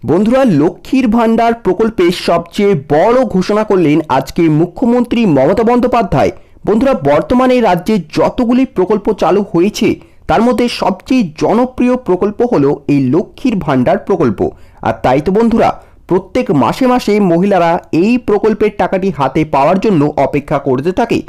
বন্ধুরা, লক্ষ্মীর ভান্ডার প্রকল্পে সবচেয়ে বড় ঘোষণা করলেন আজকে মুখ্যমন্ত্রী মমতা বন্দ্যোপাধ্যায়। বন্ধুরা, বর্তমানে রাজ্যে যতগুলি প্রকল্প চালু হয়েছে তার মধ্যে সবচেয়ে জনপ্রিয় প্রকল্প হলো এই লক্ষ্মীর ভান্ডার প্রকল্প। আর তাই তো বন্ধুরা, প্রত্যেক মাসে মাসে মহিলারা এই প্রকল্পের টাকাটি হাতে পাওয়ার জন্য অপেক্ষা করতে থাকে।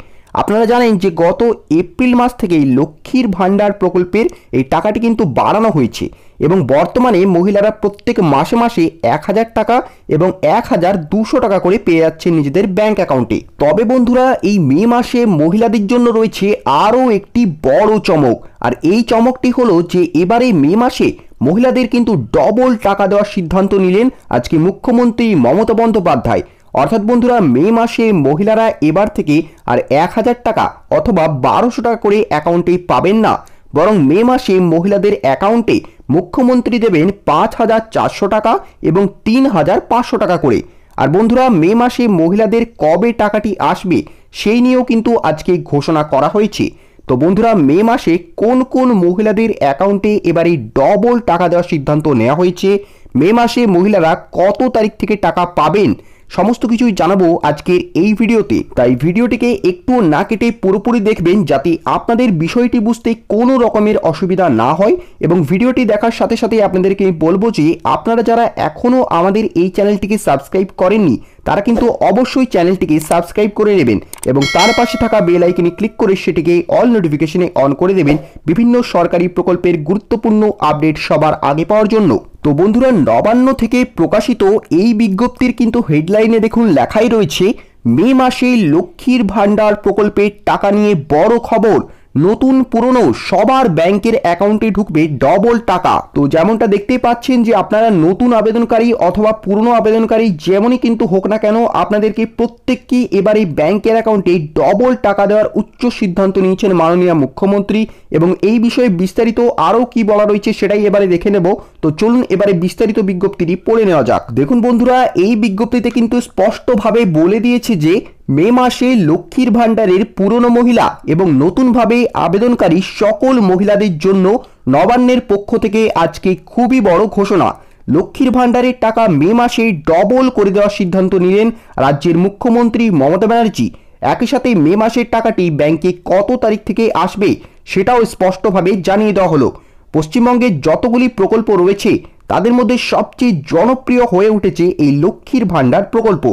আপনারা জানেন যে গত এপ্রিল মাস থেকেই লক্ষ্মীর ভান্ডার প্রকল্পের এই টাকাটি কিন্তু বাড়ানো হয়েছে এবং বর্তমানে মহিলারা প্রত্যেক মাসে মাসে 1000 টাকা এবং 1200 টাকা করে পেয়ে যাচ্ছে নিজেদের ব্যাংক অ্যাকাউন্টে। তবে বন্ধুরা, এই মে মাসে মহিলাদের জন্য রয়েছে আরও একটি বড় চমক। আর এই চমকটি হলো যে এবারে মে মাসে মহিলাদের কিন্তু ডবল টাকা দেওয়ার সিদ্ধান্ত নিলেন আজকে মুখ্যমন্ত্রী মমতা বন্দ্যোপাধ্যায়। অর্থাৎ বন্ধুরা, মে মাসে মহিলারা এবার থেকে আর 1000 টাকা অথবা 1200 টাকা করে অ্যাকাউন্টে পাবেন না, বরং মে মাসে মহিলাদের অ্যাকাউন্টে মুখ্যমন্ত্রী দেবেন 5400 টাকা এবং 3500 টাকা করে। আর বন্ধুরা, মে মাসে মহিলাদের কবে টাকাটি আসবে সেই নিয়েও কিন্তু আজকে ঘোষণা করা হয়েছে। তো বন্ধুরা, মে মাসে কোন কোন মহিলাদের অ্যাকাউন্টে এবারে ডবল টাকা দেওয়ার সিদ্ধান্ত নেওয়া হয়েছে, মে মাসে মহিলারা কত তারিখ থেকে টাকা পাবেন, সমস্ত কিছুই জানাবো আজকের এই ভিডিওতে। তাই ভিডিওটিকে একটু না কেটে পুরোপুরি দেখবেন যাতে আপনাদের বিষয়টি বুঝতে কোনো রকমের অসুবিধা না হয়। এবং ভিডিওটি দেখার সাথে সাথে আপনাদেরকে বলবো যে আপনারা যারা এখনও আমাদের এই চ্যানেলটিকে সাবস্ক্রাইব করেননি তারা কিন্তু অবশ্যই চ্যানেলটিকে সাবস্ক্রাইব করে নেবেন এবং তার পাশে থাকা বেল আইকনে ক্লিক করে সেটিকে অল নোটিফিকেশনে অন করে দেবেন বিভিন্ন সরকারি প্রকল্পের গুরুত্বপূর্ণ আপডেট সবার আগে পাওয়ার জন্য। তো বন্ধুরা, নবান্ন থেকে প্রকাশিত এই বিজ্ঞপ্তির কিন্তু হেডলাইনে দেখুন লেখাই রয়েছে, মে মাসে লক্ষ্মীর ভান্ডার প্রকল্পের টাকা নিয়ে বড় খবর, নতুন পুরনো সবার ব্যাংকের অ্যাকাউন্টে ঢুকবে ডবল টাকা। তো যেমনটা দেখতেই পাচ্ছেন যে আপনারা নতুন আবেদনকারী অথবা পুরনো আবেদনকারী যেমনই কিন্তু হোক না কেন, আপনাদেরকে প্রত্যেককে এবারে ব্যাংকের অ্যাকাউন্টে ডবল টাকা দেওয়ার উচ্চ সিদ্ধান্ত নিয়েছেন মাননীয় মুখ্যমন্ত্রী। এবং এই বিষয়ে বিস্তারিত আরও কি বলা রয়েছে সেটাই এবারে দেখে নেব। তো চলুন এবারে বিস্তারিত বিজ্ঞপ্তিটি পড়ে নেওয়া যাক। দেখুন বন্ধুরা, এই বিজ্ঞপ্তিতে কিন্তু স্পষ্টভাবে বলে দিয়েছে যে মে মাসে লক্ষ্মীর ভান্ডারের পুরনো মহিলা এবং নতুনভাবে আবেদনকারী সকল মহিলাদের জন্য নবান্নের পক্ষ থেকে আজকে খুবই বড় ঘোষণা। লক্ষ্মীর ভান্ডারের টাকা মে মাসে ডবল করে দেওয়ার সিদ্ধান্ত নিলেন রাজ্যের মুখ্যমন্ত্রী মমতা ব্যানার্জি। একই সাথে মে মাসের টাকাটি ব্যাংকে কত তারিখ থেকে আসবে সেটাও স্পষ্টভাবে জানিয়ে দেওয়া হলো। পশ্চিমবঙ্গের যতগুলি প্রকল্প রয়েছে তাদের মধ্যে সবচেয়ে জনপ্রিয় হয়ে উঠেছে এই লক্ষ্মীর ভান্ডার প্রকল্প।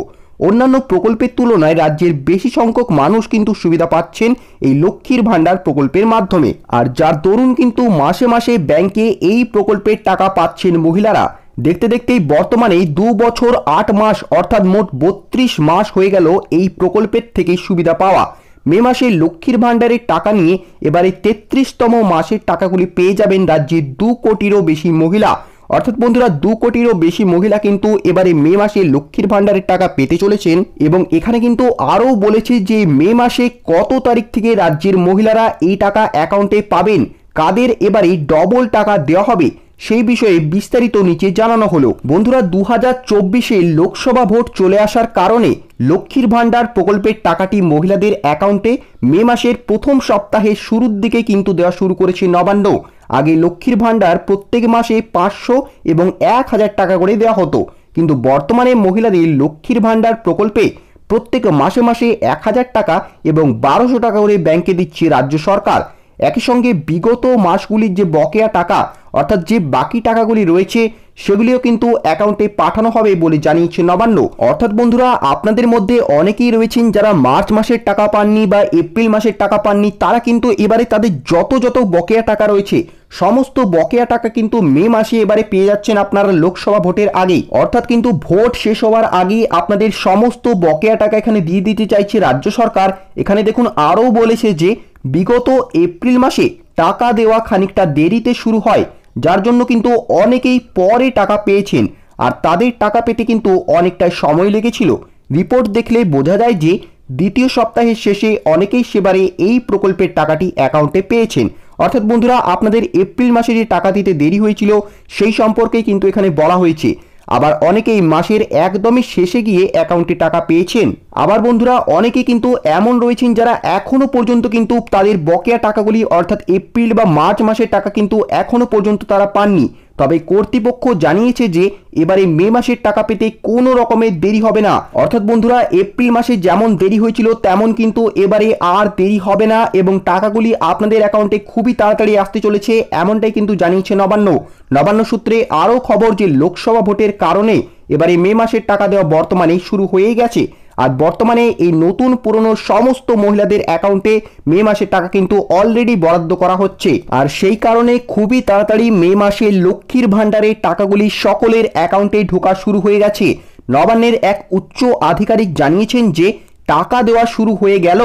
অন্যান্য প্রকল্পের তুলনায় রাজ্যের বেশি সংখ্যক মানুষ কিন্তু সুবিধা পাচ্ছেন এই লক্ষ্মীর ভান্ডার প্রকল্পের মাধ্যমে। আর যার দরুন কিন্তু মাসে মাসে ব্যাংকে এই প্রকল্পের টাকা পাচ্ছেন মহিলারা। দেখতে দেখতেই বর্তমানে 2 বছর 8 মাস অর্থাৎ মোট 32 মাস হয়ে গেল এই প্রকল্পের থেকে সুবিধা পাওয়া। মে মাসে লক্ষ্মীর ভান্ডারের টাকা নিয়ে এবারে 33তম মাসের টাকাগুলি পেয়ে যাবেন রাজ্যের 2 কোটিরও বেশি মহিলা। অর্থাৎ বন্ধুরা, 2 কোটিরও বেশি মহিলা কিন্তু এবারে মে মাসে লক্ষ্মীর ভান্ডারের টাকা পেতে চলেছেন। এবং এখানে কিন্তু আরও বলেছে যে মে মাসে কত তারিখ থেকে রাজ্যের মহিলারা এই টাকা অ্যাকাউন্টে পাবেন, কাদের এবারে ডবল টাকা দেওয়া হবে সেই বিষয়ে বিস্তারিত নিচে জানানো হলো। বন্ধুরা, 2024-এ লোকসভা ভোট চলে আসার কারণে লক্ষ্মীর ভান্ডার প্রকল্পের টাকাটি মহিলাদের অ্যাকাউন্টে মে মাসের প্রথম সপ্তাহে শুরুর দিকে কিন্তু দেওয়া শুরু করেছে নবান্ন। আগে লক্ষ্মীর ভান্ডার প্রত্যেক মাসে 500 এবং 1000 টাকা করে দেওয়া হতো, কিন্তু বর্তমানে মহিলাদের লক্ষ্মীর ভান্ডার প্রকল্পে প্রত্যেক মাসে মাসে 1000 টাকা এবং 1200 টাকা করে ব্যাংকে দিচ্ছে রাজ্য সরকার। একই সঙ্গে বিগত মাসগুলির যে বকেয়া টাকা অর্থাৎ যে বাকি টাকাগুলি রয়েছে সেগুলিও কিন্তু অ্যাকাউন্টে পাঠানো হবে বলে জানিয়েছে নবান্ন। অর্থাৎ বন্ধুরা, আপনাদের মধ্যে অনেকেই রয়েছেন যারা মার্চ মাসের টাকা পাননি বা এপ্রিল মাসের টাকা পাননি, তারা কিন্তু এবারে তাদের যত বকেয়া টাকা রয়েছে সমস্ত বকেয়া টাকা কিন্তু মে মাসে এবারে পেয়ে যাচ্ছেন আপনারা লোকসভা ভোটের আগেই। অর্থাৎ কিন্তু ভোট শেষ হওয়ার আগেই আপনাদের সমস্ত বকেয়া টাকা এখানে দিয়ে দিতে চাইছে রাজ্য সরকার। এখানে দেখুন আরও বলেছে যে বিগত এপ্রিল মাসে টাকা দেওয়া খানিকটা দেরিতে শুরু হয়, যার জন্য কিন্তু অনেকেই পরে টাকা পেয়েছেন আর তাদের টাকা পেতে কিন্তু অনেকটাই সময় লেগেছিল। রিপোর্ট দেখলে বোঝা যায় যে দ্বিতীয় সপ্তাহের শেষে অনেকেই সেবারে এই প্রকল্পের টাকাটি অ্যাকাউন্টে পেয়েছেন। অর্থাৎ বন্ধুরা, আপনাদের এপ্রিল মাসে যে টাকা দিতে দেরি হয়েছিল সেই সম্পর্কে কিন্তু এখানে বলা হয়েছে। আবার অনেকেই মাসের একদমই শেষে গিয়ে অ্যাকাউন্টে টাকা পেয়েছেন। আবার বন্ধুরা, অনেকে কিন্তু এমন রয়েছেন যারা এখনো পর্যন্ত কিন্তু তাদের বকেয়া টাকাগুলি অর্থাৎ এপ্রিল বা মার্চ মাসের টাকা কিন্তু এখনো পর্যন্ত তারা পাননি। তবে কর্তৃপক্ষ জানিয়েছে যে এবারে মে মাসের টাকা পেতে কোনো রকমের দেরি হবে না। অর্থাৎ বন্ধুরা, এপ্রিল মাসে যেমন দেরি হয়েছিল তেমন কিন্তু এবারে আর দেরি হবে না এবং টাকাগুলি আপনাদের অ্যাকাউন্টে খুবই তাড়াতাড়ি আসতে চলেছে, এমনটাই কিন্তু জানিয়েছে নবান্ন সূত্রে আরও খবর যে লোকসভা ভোটের কারণে এবারে মে মাসের টাকা দেওয়া বর্তমানে শুরু হয়ে গেছে। আর বর্তমানে এই নতুন পুরনো সমস্ত মহিলাদের অ্যাকাউন্টে মে মাসের টাকা কিন্তু অলরেডি বরাদ্দ করা হচ্ছে। আর সেই কারণে খুবই তাড়াতাড়ি মে মাসে লক্ষ্মীর ভাণ্ডারের টাকাগুলি সকলের অ্যাকাউন্টে ঢোকা শুরু হয়ে গেছে। নবান্নের এক উচ্চ আধিকারিক জানিয়েছেন যে টাকা দেওয়া শুরু হয়ে গেল,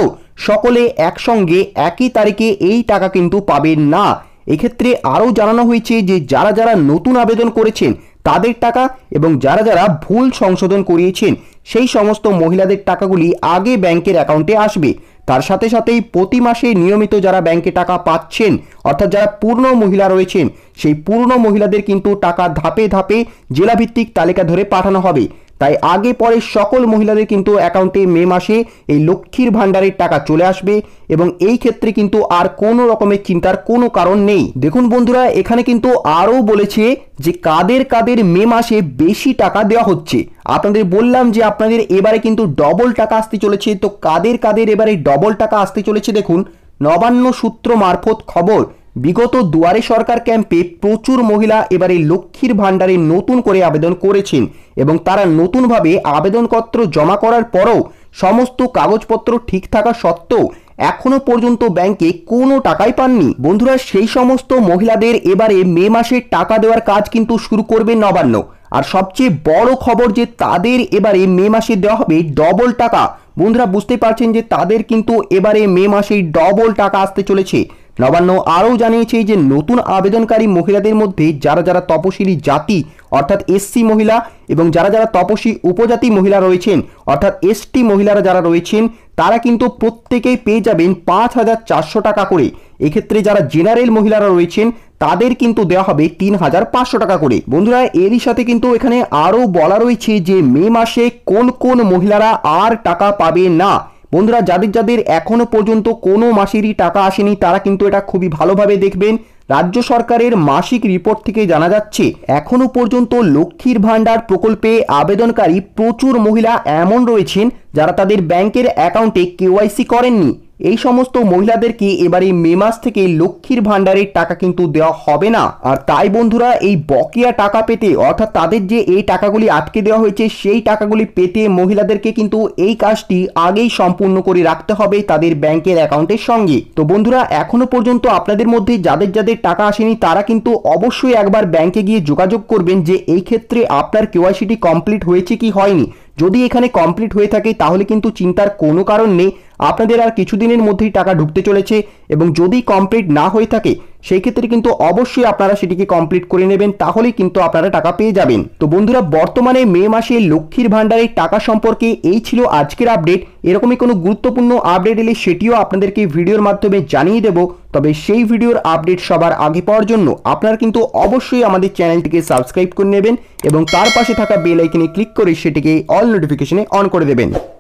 সকলে একসঙ্গে একই তারিখে এই টাকা কিন্তু পাবেন না। এক্ষেত্রে আরও জানানো হয়েছে যে যারা যারা নতুন আবেদন করেছেন তাদের টাকা এবং যারা যারা ভুল সংশোধন করিয়েছেন সেই সমস্ত মহিলাদের টাকাগুলি আগে ব্যাংকের অ্যাকাউন্টে আসবে। তার সাথে সাথেই প্রতি মাসে নিয়মিত যারা ব্যাংকে টাকা পাচ্ছেন অর্থাৎ যারা পূর্ণ মহিলা রয়েছেন সেই পূর্ণ মহিলাদের কিন্তু টাকা ধাপে ধাপে জেলাভিত্তিক তালিকা ধরে পাঠানো হবে। তাই আগে পরে সকল মহিলাদের কিন্তু অ্যাকাউন্টে মে মাসে এই লক্ষ্মীর ভাণ্ডারের টাকা চলে আসবে এবং এই ক্ষেত্রে কিন্তু আর কোনো রকমের চিন্তার কোনো কারণ নেই। দেখুন বন্ধুরা, এখানে কিন্তু আরও বলেছে যে কাদের কাদের মে মাসে বেশি টাকা দেওয়া হচ্ছে। আপনাদের বললাম যে আপনাদের এবারে কিন্তু ডবল টাকা আসতে চলেছে, তো কাদের কাদের এবারে ডবল টাকা আসতে চলেছে দেখুন। নবান্ন সূত্র মারফত খবর, বিগত দুয়ারে সরকার ক্যাম্পে প্রচুর মহিলা এবারে লক্ষ্মীর ভাণ্ডারে নতুন করে আবেদন করেছেন এবং তারা নতুনভাবে আবেদনপত্র জমা করার পরও সমস্ত কাগজপত্র ঠিক থাকা সত্ত্বেও এখনো পর্যন্ত ব্যাংকে কোনো টাকাই পাননি। বন্ধুরা, সেই সমস্ত মহিলাদের এবারে মে মাসে টাকা দেওয়ার কাজ কিন্তু শুরু করবে নবান্ন। আর সবচেয়ে বড় খবর যে তাদের এবারে মে মাসে দেওয়া হবে ডবল টাকা। বন্ধুরা, বুঝতে পারছেন যে তাদের কিন্তু এবারে মে মাসে ডবল টাকা আসতে চলেছে। নবান্ন আরও জানিয়েছে যে নতুন আবেদনকারী মহিলাদের মধ্যে যারা যারা তপশিলি জাতি অর্থাৎ এসসি মহিলা এবং যারা যারা তপসী উপজাতি মহিলা রয়েছেন অর্থাৎ এসটি মহিলারা যারা রয়েছেন তারা কিন্তু প্রত্যেকেই পেয়ে যাবেন 5,400 টাকা করে। এক্ষেত্রে যারা জেনারেল মহিলারা রয়েছেন তাদের কিন্তু দেওয়া হবে 3,500 টাকা করে। বন্ধুরা, এরই সাথে কিন্তু এখানে আরও বলা রয়েছে যে মে মাসে কোন কোন মহিলারা আর টাকা পাবে না। বন্ধুরা, যাদের যাদের এখনো পর্যন্ত কোনো মাসেরই টাকা আসেনি তারা কিন্তু এটা খুবই ভালোভাবে দেখবেন। রাজ্য সরকারের মাসিক রিপোর্ট থেকে জানা যাচ্ছে এখনো পর্যন্ত লক্ষ্মীর ভাণ্ডার প্রকল্পে আবেদনকারী প্রচুর মহিলা এমন রয়েছেন যারা তাদের ব্যাংকের অ্যাকাউন্টে কেওয়াইসি করেননি। এই সমস্ত মহিলাদেরকে এবারে মে মাস থেকে লক্ষ্মীর ভাণ্ডারের টাকা কিন্তু দেওয়া হবে না। আর তাই বন্ধুরা, এই বকেয়া টাকা পেতে অর্থাৎ তাদের যে এই টাকাগুলি আটকে দেওয়া হয়েছে সেই টাকাগুলি পেতে মহিলাদেরকে কিন্তু এই কাজটি আগেই সম্পূর্ণ করে রাখতে হবে তাদের ব্যাংকের অ্যাকাউন্টের সঙ্গে। তো বন্ধুরা, এখনো পর্যন্ত আপনাদের মধ্যে যাদের যাদের টাকা আসেনি তারা কিন্তু অবশ্যই একবার ব্যাংকে গিয়ে যোগাযোগ করবেন যে এই ক্ষেত্রে আপনার কেওয়াইসিটি কমপ্লিট হয়েছে কি হয়নি। যদি এখানে কমপ্লিট হয়ে থাকে তাহলে কিন্তু চিন্তার কোনো কারণ নেই, আপনাদের আর কিছুদিনের মধ্যেই টাকা ঢুকতে চলেছে। এবং যদি কমপ্লিট না হয়ে থাকে সেই ক্ষেত্রে কিন্তু অবশ্যই আপনারা সেটিকে কমপ্লিট করে নেবেন, তাহলেই কিন্তু আপনারা টাকা পেয়ে যাবেন। তো বন্ধুরা, বর্তমানে মে মাসে লক্ষ্মীর ভাণ্ডারের টাকা সম্পর্কে এই ছিল আজকের আপডেট। এরকমই কোনো গুরুত্বপূর্ণ আপডেট এলে সেটিও আপনাদেরকে ভিডিওর মাধ্যমে জানিয়ে দেব। তবে সেই ভিডিওর আপডেট সবার আগে পাওয়ার জন্য আপনারা কিন্তু অবশ্যই আমাদের চ্যানেলটিকে সাবস্ক্রাইব করে নেবেন এবং তার পাশে থাকা বেল আইকনে ক্লিক করে সেটিকে অল নোটিফিকেশনে অন করে দেবেন।